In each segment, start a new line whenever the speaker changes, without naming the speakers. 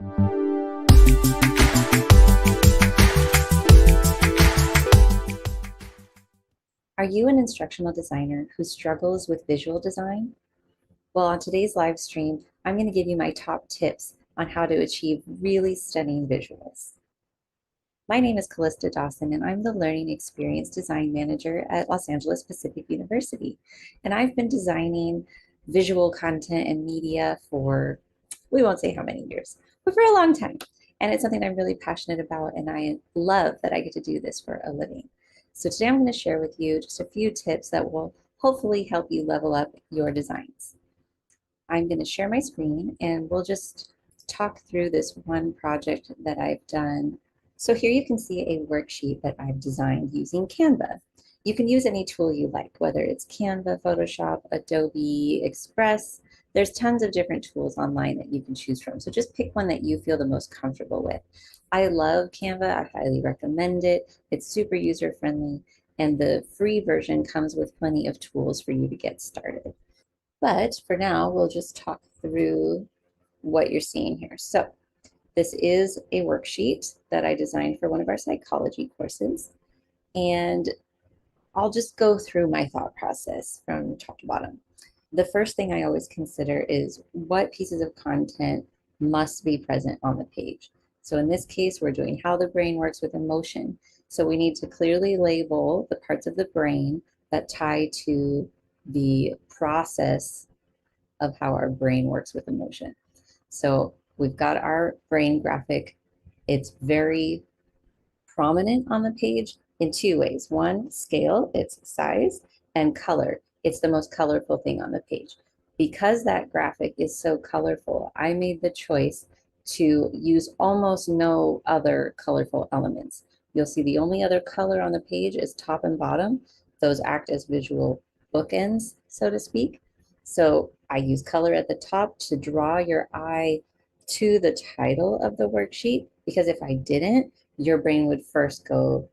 Are you an instructional designer who struggles with visual design? Well, on today's live stream, I'm going to give you my top tips on how to achieve really stunning visuals. My name is Callista Dawson, and I'm the Learning Experience Design Manager at Los Angeles Pacific University. And I've been designing visual content and media for, we won't say how many years, but for a long time. And it's something I'm really passionate about, and I love that I get to do this for a living. So today I'm going to share with you just a few tips that will hopefully help you level up your designs. I'm going to share my screen and we'll just talk through this one project that I've done. So here you can see a worksheet that I've designed using Canva. You can use any tool you like, whether it's Canva, Photoshop, Adobe Express. There's tons of different tools online that you can choose from. So just pick one that you feel the most comfortable with. I love Canva. I highly recommend it. It's super user-friendly, and the free version comes with plenty of tools for you to get started. But for now, we'll just talk through what you're seeing here. So this is a worksheet that I designed for one of our psychology courses. And I'll just go through my thought process from top to bottom. The first thing I always consider is what pieces of content must be present on the page. So in this case, we're doing how the brain works with emotion. So we need to clearly label the parts of the brain that tie to the process of how our brain works with emotion. So we've got our brain graphic. It's very prominent on the page in two ways. One, scale, its size, and color. It's the most colorful thing on the page. Because that graphic is so colorful, I made the choice to use almost no other colorful elements. You'll see the only other color on the page is top and bottom. Those act as visual bookends, so to speak. So I use color at the top to draw your eye to the title of the worksheet, because if I didn't, your brain would first go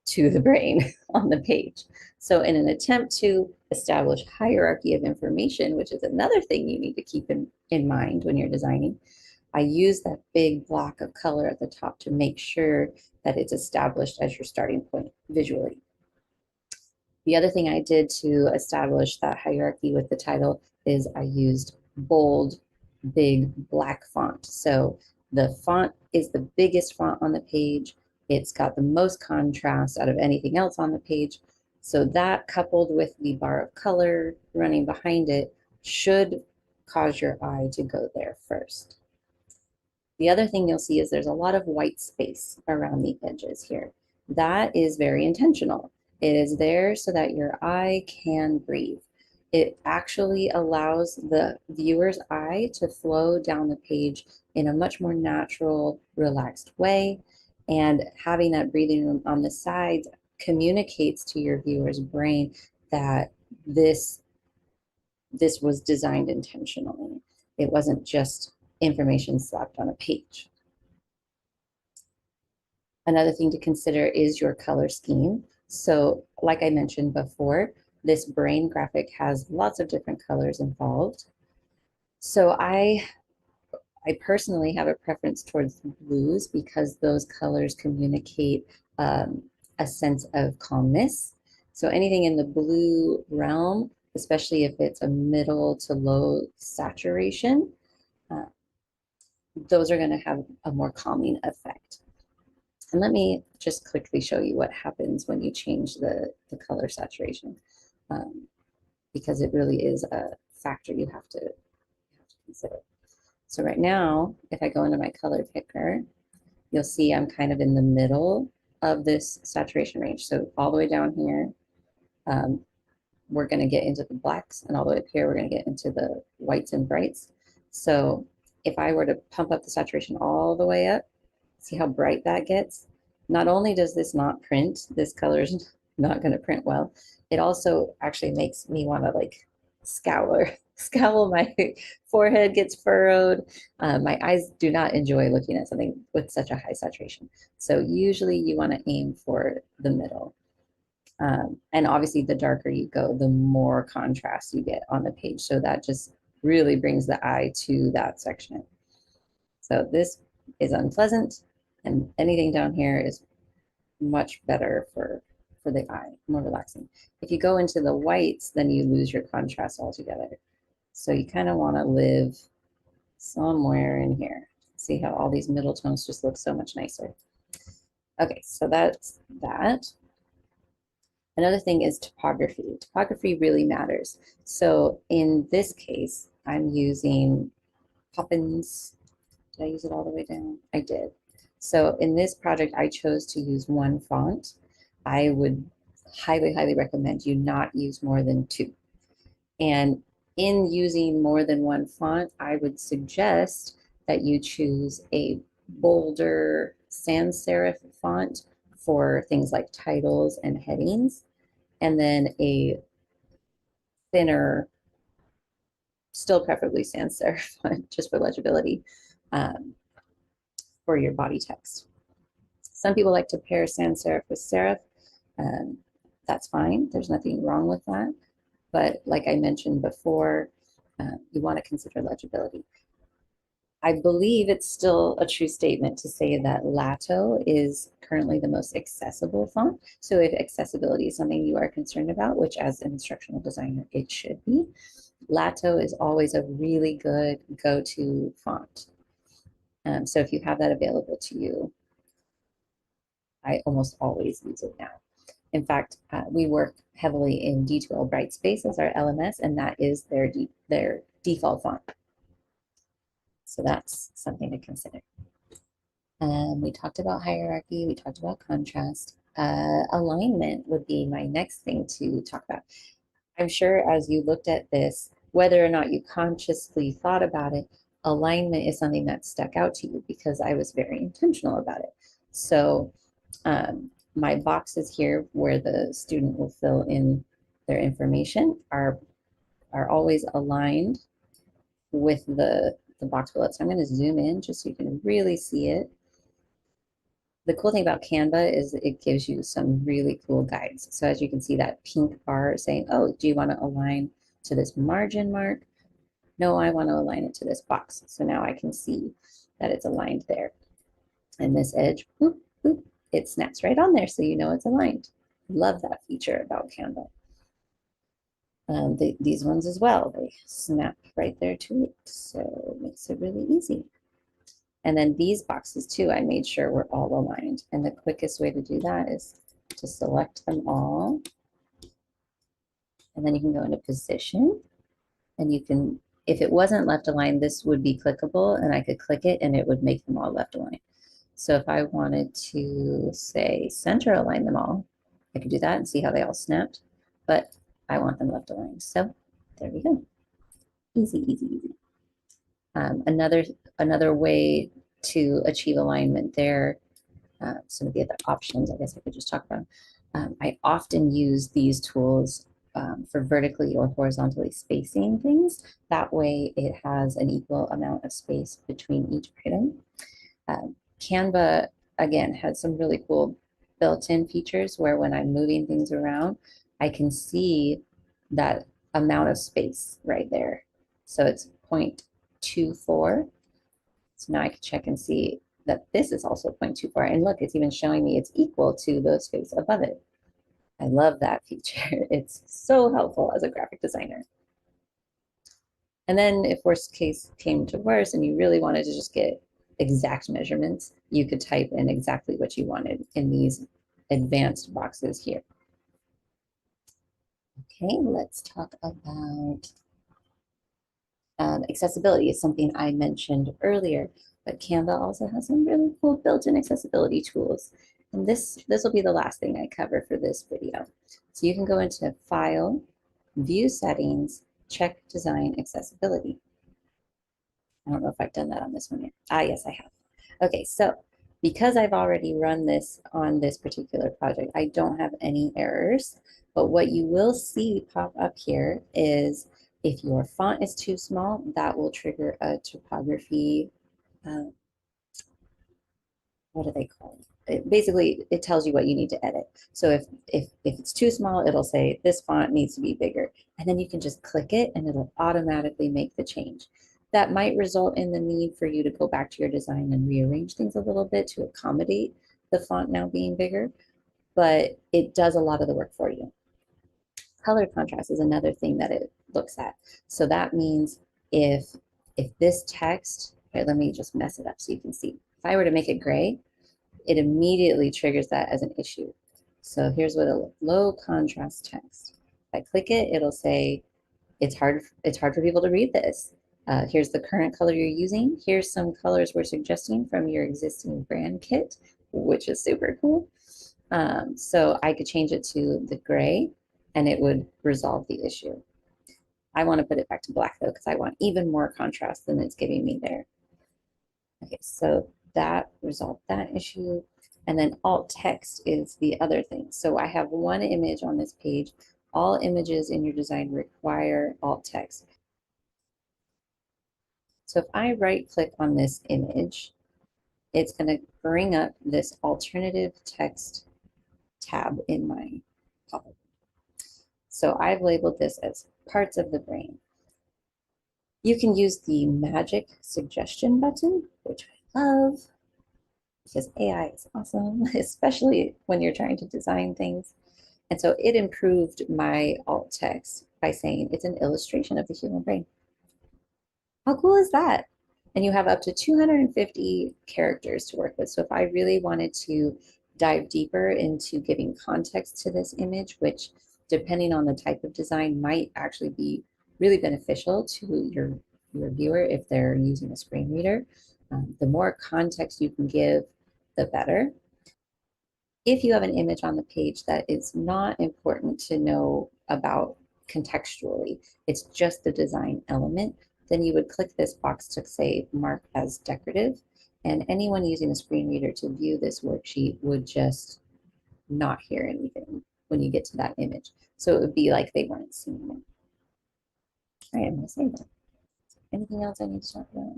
to the brain on the page. So in an attempt to establish hierarchy of information, which is another thing you need to keep in mind when you're designing, I use that big block of color at the top to make sure that it's established as your starting point visually. The other thing I did to establish that hierarchy with the title is I used bold, big black font. So the font is the biggest font on the page. It's got the most contrast out of anything else on the page. So that, coupled with the bar of color running behind it, should cause your eye to go there first. The other thing you'll see is there's a lot of white space around the edges here. That is very intentional. It is there so that your eye can breathe. It actually allows the viewer's eye to flow down the page in a much more natural, relaxed way. And having that breathing room on the sides communicates to your viewer's brain that this was designed intentionally. It wasn't just information slapped on a page. Another thing to consider is your color scheme. So like I mentioned before, this brain graphic has lots of different colors involved. So I personally have a preference towards blues because those colors communicate a sense of calmness. So anything in the blue realm, especially if it's a middle to low saturation, those are going to have a more calming effect. And let me just quickly show you what happens when you change the color saturation, because it really is a factor you have to consider. So right now, if I go into my color picker, you'll see I'm kind of in the middle of this saturation range. So all the way down here, we're going to get into the blacks, and all the way up here, we're going to get into the whites and brights. So if I were to pump up the saturation all the way up, see how bright that gets? Not only does this not print, this color is not going to print well, it also actually makes me want to like scowl. My forehead gets furrowed. My eyes do not enjoy looking at something with such a high saturation. So usually you want to aim for the middle. And obviously the darker you go, the more contrast you get on the page. So that just really brings the eye to that section. So this is unpleasant, and anything down here is much better for the eye, more relaxing. If you go into the whites, then you lose your contrast altogether. So you kind of want to live somewhere in here. See how all these middle tones just look so much nicer. Okay, so that's that. Another thing is typography. Typography really matters. So in this case, I'm using Poppins. Did I use it all the way down? I did. So in this project, I chose to use one font. I would highly, highly recommend you not use more than two. And in using more than one font, I would suggest that you choose a bolder sans serif font for things like titles and headings, and then a thinner, still preferably sans serif font just for legibility um, for your body text. Some people like to pair sans serif with serif. Um, that's fine. There's nothing wrong with that. But like I mentioned before, you want to consider legibility. I believe it's still a true statement to say that Lato is currently the most accessible font. So if accessibility is something you are concerned about, which as an instructional designer, it should be, Lato is always a really good go-to font. So if you have that available to you, I almost always use it now. In fact, we work heavily in D2L Brightspace as our LMS, and that is their default font. So that's something to consider. We talked about hierarchy, we talked about contrast. Alignment would be my next thing to talk about. I'm sure as you looked at this, whether or not you consciously thought about it, alignment is something that stuck out to you because I was very intentional about it. So my boxes here where the student will fill in their information are always aligned with the box below. So I'm going to zoom in just so you can really see it. The cool thing about Canva is it gives you some really cool guides. So as you can see that pink bar saying, oh, do you want to align to this margin mark? No, I want to align it to this box. So now I can see that it's aligned there. And this edge, boop, boop, it snaps right on there so you know it's aligned. Love that feature about Canva. These ones as well, they snap right there to it. So it makes it really easy. And then these boxes too, I made sure were all aligned. And the quickest way to do that is to select them all. And then you can go into position and you can, if it wasn't left aligned, this would be clickable and I could click it and it would make them all left aligned. So if I wanted to say center align them all, I could do that and see how they all snapped, but I want them left aligned. So there we go. Easy, easy, easy. Another way to achieve alignment there, some of the other options I guess I could just talk about. I often use these tools for vertically or horizontally spacing things. That way it has an equal amount of space between each item. Canva, again, has some really cool built-in features where when I'm moving things around, I can see that amount of space right there. So it's 0.24. So now I can check and see that this is also 0.24. And look, it's even showing me it's equal to the space above it. I love that feature. It's so helpful as a graphic designer. And then if worst case came to worse and you really wanted to just get exact measurements, you could type in exactly what you wanted in these advanced boxes here. Okay, let's talk about accessibility. Is something I mentioned earlier, but Canva also has some really cool built-in accessibility tools. And this will be the last thing I cover for this video. So you can go into File, View Settings, check Design Accessibility. I don't know if I've done that on this one yet. Ah, yes, I have. Okay, so because I've already run this on this particular project, I don't have any errors. But what you will see pop up here is if your font is too small, that will trigger a typography, what do they call it? Basically, it tells you what you need to edit. So if it's too small, it'll say this font needs to be bigger. And then you can just click it and it'll automatically make the change. That might result in the need for you to go back to your design and rearrange things a little bit to accommodate the font now being bigger, but it does a lot of the work for you. Color contrast is another thing that it looks at. So that means if this text, here, let me just mess it up so you can see. If I were to make it gray, it immediately triggers that as an issue. So here's what a low contrast text. If I click it, it'll say it's hard for people to read this. Here's the current color you're using. Here's some colors we're suggesting from your existing brand kit, which is super cool. So I could change it to the gray and it would resolve the issue. I want to put it back to black though, because I want even more contrast than it's giving me there. Okay, so that resolved that issue. And then alt text is the other thing. So I have one image on this page. All images in your design require alt text. So if I right click on this image, it's going to bring up this alternative text tab in my pop-up. So I've labeled this as parts of the brain. You can use the magic suggestion button, which I love because AI is awesome, especially when you're trying to design things. And so it improved my alt text by saying it's an illustration of the human brain. How cool is that? And you have up to 250 characters to work with. So if I really wanted to dive deeper into giving context to this image, which depending on the type of design might actually be really beneficial to your viewer if they're using a screen reader, the more context you can give, the better. If you have an image on the page that is not important to know about contextually, it's just the design element, then you would click this box to say mark as decorative. And anyone using a screen reader to view this worksheet would just not hear anything when you get to that image. So it would be like they weren't seeing it. All right, I'm going to save that. Anything else I need to talk about?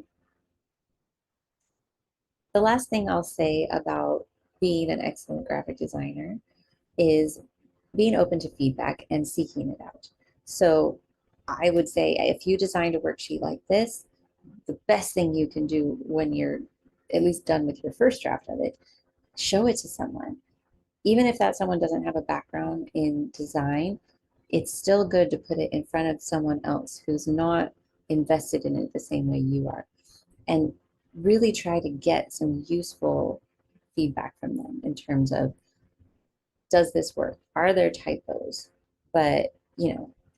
The last thing I'll say about being an excellent graphic designer is being open to feedback and seeking it out. So I would say if you designed a worksheet like this, the best thing you can do when you're at least done with your first draft of it, show it to someone. Even if that someone doesn't have a background in design, it's still good to put it in front of someone else who's not invested in it the same way you are. And really try to get some useful feedback from them in terms of, does this work? Are there typos? But,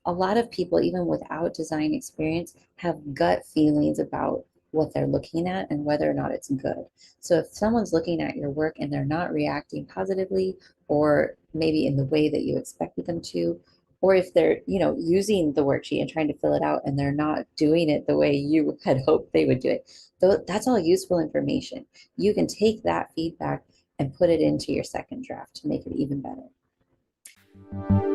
a lot of people, even without design experience, have gut feelings about what they're looking at and whether or not it's good. So if someone's looking at your work and they're not reacting positively, or maybe in the way that you expected them to, or if they're, using the worksheet and trying to fill it out and they're not doing it the way you had hoped they would do it, that's all useful information. You can take that feedback and put it into your second draft to make it even better.